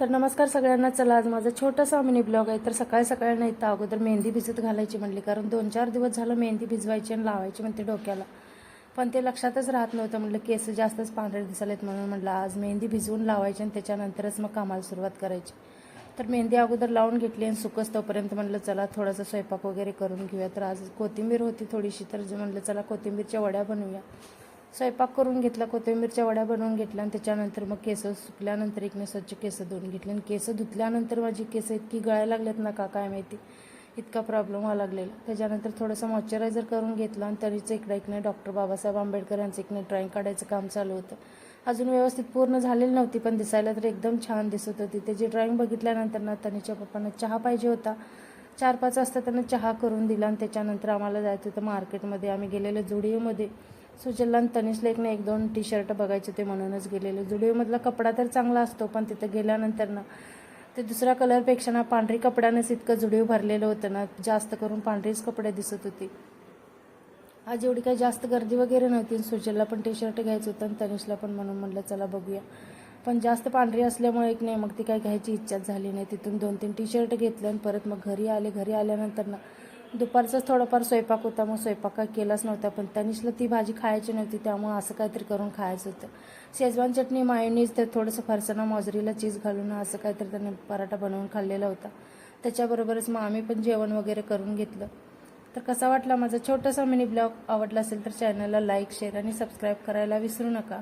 तर नमस्कार सगळ्यांना. चला आज माझा छोटासा मिनी ब्लॉग आहे. तर सकाळी सकाळी नाही तर अगोदर मेहंदी भिजत घालायची म्हणली, कारण 2-4 दिवस झालं मेहंदी भिजवायची आणि लावायची म्हणते डोक्याला, पण ते लक्षातच राहत नव्हतं. म्हटलं केस जास्तच पांढरे दिसालेत म्हणून म्हटलं आज मेहंदी भिजवून लावायची आणि त्याच्यानंतरच मग कामाला सुरुवात करायची. तर मेहंदी अगोदर लावून घेतली आणि सुकस तोपर्यंत म्हटलं चला थोडासा स्वयंपाक वगैरे करून घेऊया. तर आज कोथिंबीर होती थोडीशी, तर म्हटलं चला कोथिंबीरच्या वड्या बनवूया. स्वयंपाक करून घेतला, कोथिंबीरच्या वड्या बनवून घेतल्या आणि त्याच्यानंतर मग केस सुकल्यानंतर एकने स्वच्छ केस धुवून घेतले. आणि केस धुतल्यानंतर माझी केस इतकी गळायला लागलेत ना का काय माहिती, इतका प्रॉब्लेम व्हायला लागलेला. त्याच्यानंतर थोडंसं मॉइश्चरायझर करून घेतलं आणि तरीच इकडे डॉक्टर बाबासाहेब आंबेडकर यांचं इकडे ड्रॉइंग काढायचं काम चालू होतं. अजून व्यवस्थित पूर्ण झालेली नव्हती, पण दिसायला तर एकदम छान दिसत होती. त्याची ड्रॉइंग बघितल्यानंतर ना तनीच्या पप्पांना चहा पाहिजे होता. 4-5 वाजता त्यांना चहा करून दिला आणि त्याच्यानंतर आम्हाला जायचं होतं मार्केटमध्ये. आम्ही गेलेलो जुडिओमध्ये. सुजलला आणि तनिषला एक 2 टी शर्ट बघायचे ते म्हणूनच गेलेलो. जुडिओमधला कपडा तर चांगला असतो, पण तिथं गेल्यानंतर ना ते दुसऱ्या कलरपेक्षा ना पांढरी कपड्यानंच इतकं जुडिओ भरलेलं होतं ना, जास्त करून पांढरीच कपडे दिसत होते. आज एवढी काही जास्त गर्दी वगैरे नव्हती. सुजलला पण टी शर्ट घ्यायचं होतं आणि तनिषला पण, म्हणून म्हटलं चला बघूया. पण जास्त पांढरी असल्यामुळे एक नाही मग ती काही घ्यायची इच्छाच झाली नाही. तिथून 2-3 टी शर्ट घेतलं आणि परत मग घरी आले. घरी आल्यानंतर ना दुपारचाच थोडाफार स्वयंपाक होता, मग स्वयंपाक काय केलाच नव्हता. पण तनिषला ती भाजी खायची नव्हती, त्यामुळे असं काहीतरी करून खायचं होतं. शेजवान चटणी, मायोनीज, तर थोडंसं फरसाणा, मोजरीला चीज घालून असं काहीतरी त्याने पराठा बनवून खाल्लेला होता. त्याच्याबरोबरच मग आम्ही पण जेवण वगैरे करून घेतलं. तर कसा वाटला माझा छोटासा मिनी ब्लॉग? आवडला असेल तर चॅनलला लाईक, शेअर आणि सबस्क्राईब करायला विसरू नका.